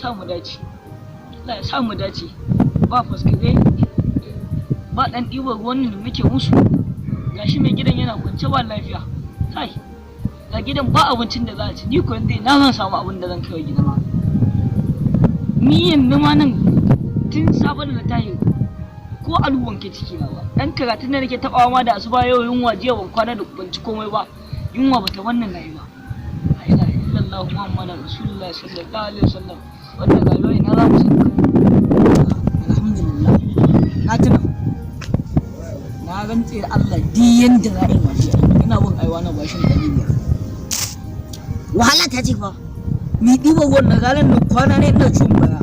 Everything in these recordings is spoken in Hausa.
sa mu dace. Allah ya sa mu dace. Ba faskare ba dan ɗibar ruwan da muke musu. Gashi mai gidan yana kwance ba lafiya. Kai ga gidan ba abincin da za a ci, ni ko yanzu na zan samu abin da zan kai wa gidan. Ni yanzu ma nan tun safe da tayi ko aluwan ke ciki na ba. Dan karatun da nake tabawa ma da asuba yau yunwa jiya ban kwana da ban ci komai ba. Yunwa bata wannan nayi ba. La ilaha illallah Muhammadur Rasulullah sallallahu alaihi wasallam. Wannan rayuwa ina za mu saka. Alhamdulillah. Na tuna. Na rantse da Allah diyan da za a yi mashi ina bin aiwa na bashin dalili. Wahala ta ce fa. Ni diba wannan ranar da kwana ne ina cin baya.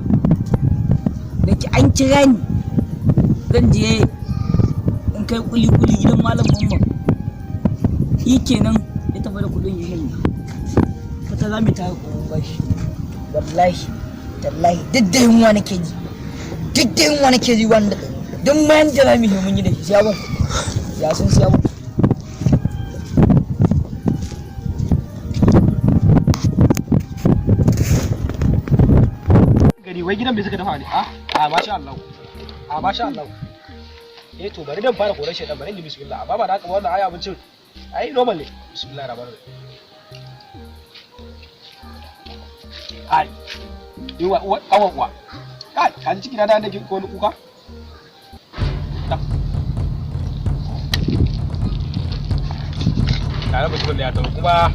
Da ki an kira ni. Zan je in kai kuli-kuli gidan malam Mamman. Shi kenan ya tafi da kudin yin fata za mu ta kudin bashi. Wallahi tallahi duk da yunwa nake ji. Duk da yunwa nake ji wanda duk mayan da za mu yi mun yi da shi ya ban ya sun siya ban. Gari wai gidan bai suka dafa ne? Masha Allah. Masha Allah. To bari dan fara koran shedan bari ni bismillah. Amma ba da haka wannan ai abincin ai normal ne. Bismillahir rahmanir rahim. Ai. Yiwa uwa. Kai, ka ji ciki na da nake ko ni kuka? Tare mutum da ya tawo kuma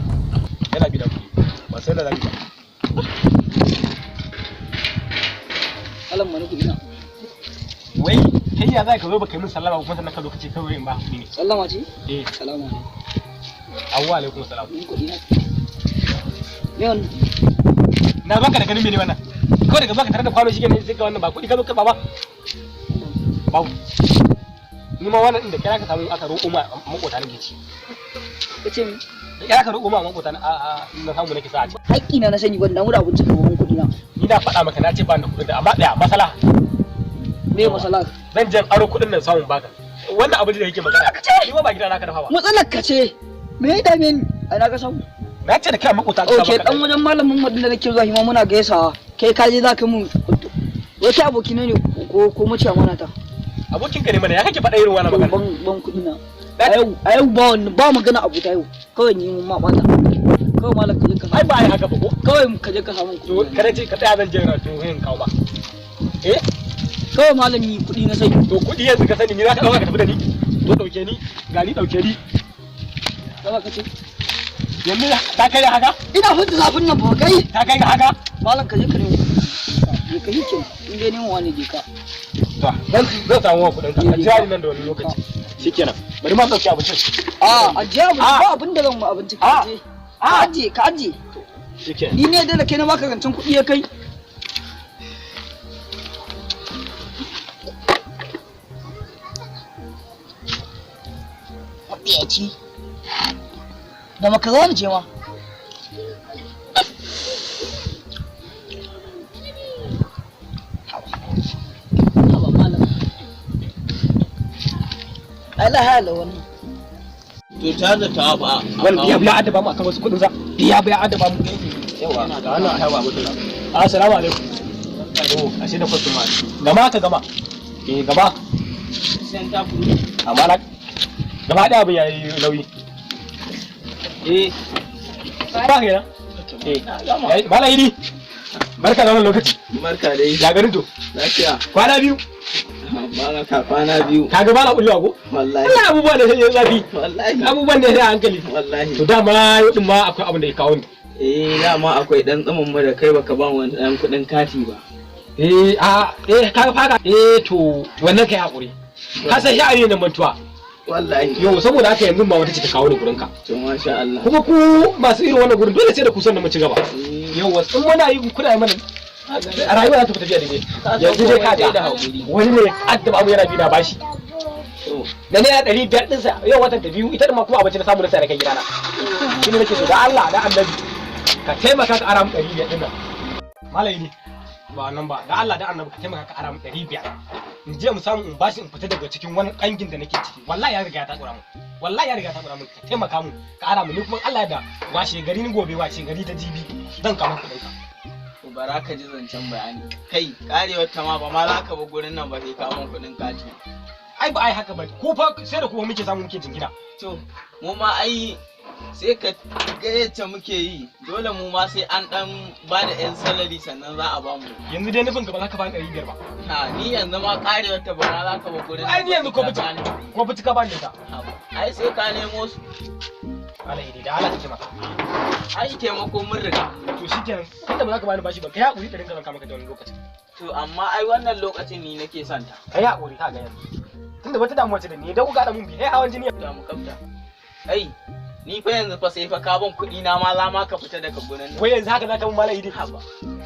yana bi da kuɗi. Ba sai da zaki ba. Alam mana kuɗi na. Wai kai ya za ka zo baka yi min sallama kuma sannan ka zo ka ce kawai in ba kuɗi ne. Sallama ce? Salamu alaikum. Awwa alaikum salam. Ni kuɗi na. Leon. Na baka da ganin mene wannan? Kawai daga baka tare da kwano shike ne sai ka wannan ba kuɗi ka zo ka ba. Babu. Ni ma wannan inda kira ka samu aka roƙo ma makota nake ci. Kace mi? Da kira ka roƙo ma makota na samu nake sa a ci. Haƙƙi na sani ban damu da abinci ka ban kuɗi na. Ni na faɗa maka na ce ba ni kuɗin da amma ɗaya masala. Me masala? Zan jan aro kuɗin nan samun baka. Wannan abin da yake magana. Ni ba gida na ka dafa ba. Matsalar ka ce. Me ya dame ni? Ai na ka samu. Na ce da kai makota ka Okay, dan wajen malamin madina nake zuwa hima muna gaisawa. Kai ka je za ka mun wata aboki ne ko mace amana ta. Abokin ka ne mana ya kake faɗa irin wannan magana? Ban kuɗi na. A yau ba magana abu ta yau. Kawai ni mun ma bata. Kawai malam ka je ka. Ai ba ai haka ba ko? Kawai ka je ka samu to kada ce ka tsaya zan je na to yin kawo ba. Kawai malam ni kuɗi na sani. To kuɗi yanzu ka sani ni za ka dauka ka tafi da ni. To dauke ni, ga ni dauke ni. Kaga ka ce. Yanzu ta kai haka? Ina fita zafin nan ba kai. Ta kai haka? Malam ka je ka nemo. Je ka yi kyau. In dai nemo wani je ka. To zan samu kuɗin ka. Jari nan da wani lokaci. Shikenan. Bari ma dauki abincin. A je ba abin da zan mu abinci ka je. Ka aje. Shikenan. Ni ne da kai na baka rancen kuɗi ya kai. Ya ci. Da makaroni ce ma. Haba malam. Allah hala wannan. To ta da ta ba. Wannan ya adaba mu akan wasu kudin za. Ya adaba mu. Yawa. Da wannan hawa mutum. Assalamu alaikum. Ashe da kwatu ma. Gama ka gama. Gaba. Sai ta kuru. Amma na gaba da abin yayi nauyi. Ba kenan. Mala Idi. Barka da wannan lokaci. Barka dai. Ya garin to. Lafiya. Kwana biyu. Barka kwana biyu. Ka ga bala kullu ko? Wallahi. Allah abubuwan da sai zafi. Wallahi. Abubuwan da sai hankali. Wallahi. To dama yau din ma akwai abin da ya kawo ni. Dama akwai dan tsamin mu da kai baka ba mu dan kudin kati ba. Ka faka. To wannan kai hakuri. Ka san sha'ani ne mantuwa. Wallahi. Yau saboda haka yanzu ba wata ce ta kawo ni gurin ka. To masha Allah. Kuma ku masu irin wannan gurin dole sai da ku san da mu ci gaba. Yau wasu muna yi kuna yi mana a rayuwa za ta tafiya daidai. Yanzu dai ka da hakuri. wani ne addaba abu yana bi na bashi. Da naira 500 ɗinsa yau watan ta biyu ita ma kuma abinci na samu na sai da kai gidana. Shi ne nake so da Allah da Annabi ka taimaka ka ara mu 500 ɗin nan. Malai ne ba nan ba da Allah da Annabi ka taimaka ka ara mu 500. In je mu samu in bashi in fita daga cikin wani kangin da nake ciki. Wallahi ya riga ya takura mu. Wallahi ya riga ya takura mu ka taimaka mu ka ara mu ni kuma Allah ya da washe gari ni gobe washe gari ta jibi zan kama kuɗin ka. bara ka ji zancen bayani. Kai karewar ta ma ba ma za ka ba gurin nan ba sai ka mun kuɗin kati. ai ba ai haka ba ko fa sai da kuma muke samu muke jingina. To mu ma ai sai ka ga yacce muke yi dole mu ma sai an dan ba da yan salari sannan za a ba mu. Yanzu dai nufin ka ba za ka ba 500 ba. Ha ni yanzu ma karewar ta ba ma za ka ba gurin. Ai ni yanzu ko fici ka ba ni ta. Ai sai ka nemo su. Allah idi da Allah take maka. Ai taimako mun riga. To shikenan tunda ba za ka bani bashi ba kai hakuri da rinka ranka maka da wani lokacin. To amma ai wannan lokacin ni nake son ta. Kai hakuri ka ga yanzu. Tunda wata damuwa ce da ni da ku ga da mun bi hawan jini da mu kafta. Ai ni fa yanzu fa sai fa ka ban kuɗi na ma za ma ka fita daga gurin nan. Ko yanzu haka za ka mun mala idi haba.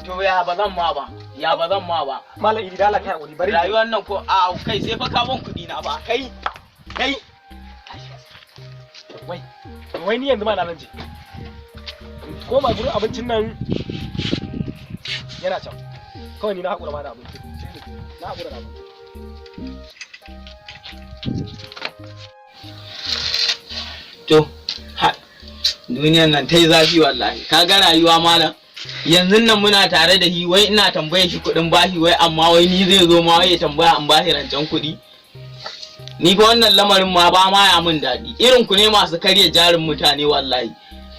To ya ba zan ma ba. Ya ba zan ma ba. Mala idi da Allah kai hakuri bari. Rayuwar nan ko a kai sai fa ka ban kuɗi na ba. Kai wai ni yanzu ma na nan je ko ma gurin abincin nan yana can kawai ni na haƙura ma da abinci na haƙura da abinci. To duniyan nan ta yi zafi wallahi ka ga rayuwa malam yanzu nan muna tare da shi wai ina tambaye shi kuɗin bashi wai amma wai ni zai zo ma wai ya tambaya an bashi rancen kuɗi. Ni fa wannan lamarin ma ba ma ya min daɗi irin ku ne masu karya jarin mutane wallahi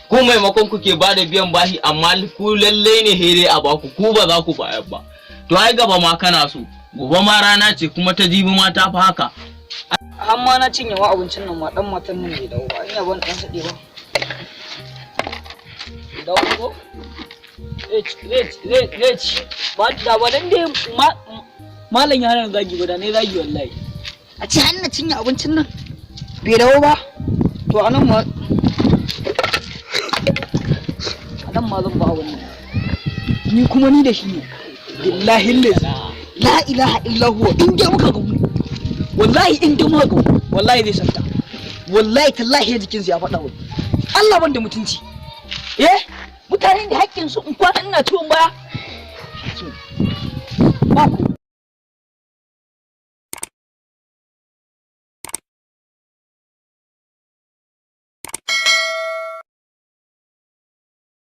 ku maimakon ku ke bada biyan bashi amma ku lalle ne here a baku ku ba za ku bayar ba to ai gaba ma kana so gobe ma rana ce kuma ta jibi ma ta fi haka. Amma na cinye wa abincin nan ma dan matan nan bai dawo ba ina ban dan sade ba dawo ko lech ba da ba dan dai malam ya hana zagi ba da ne zagi wallahi a ce har na cinye abincin nan bai dawo ba to anan ma zan ba wannan ni kuma ni da shi ne billahi la ilaha illa huwa in dai muka gamu wallahi in dai muka gamu wallahi zai santa wallahi tallahi jikinsa ya faɗa wa Allah ban da mutunci mutane da haƙƙin su in kwana ina ciwon baya ba ku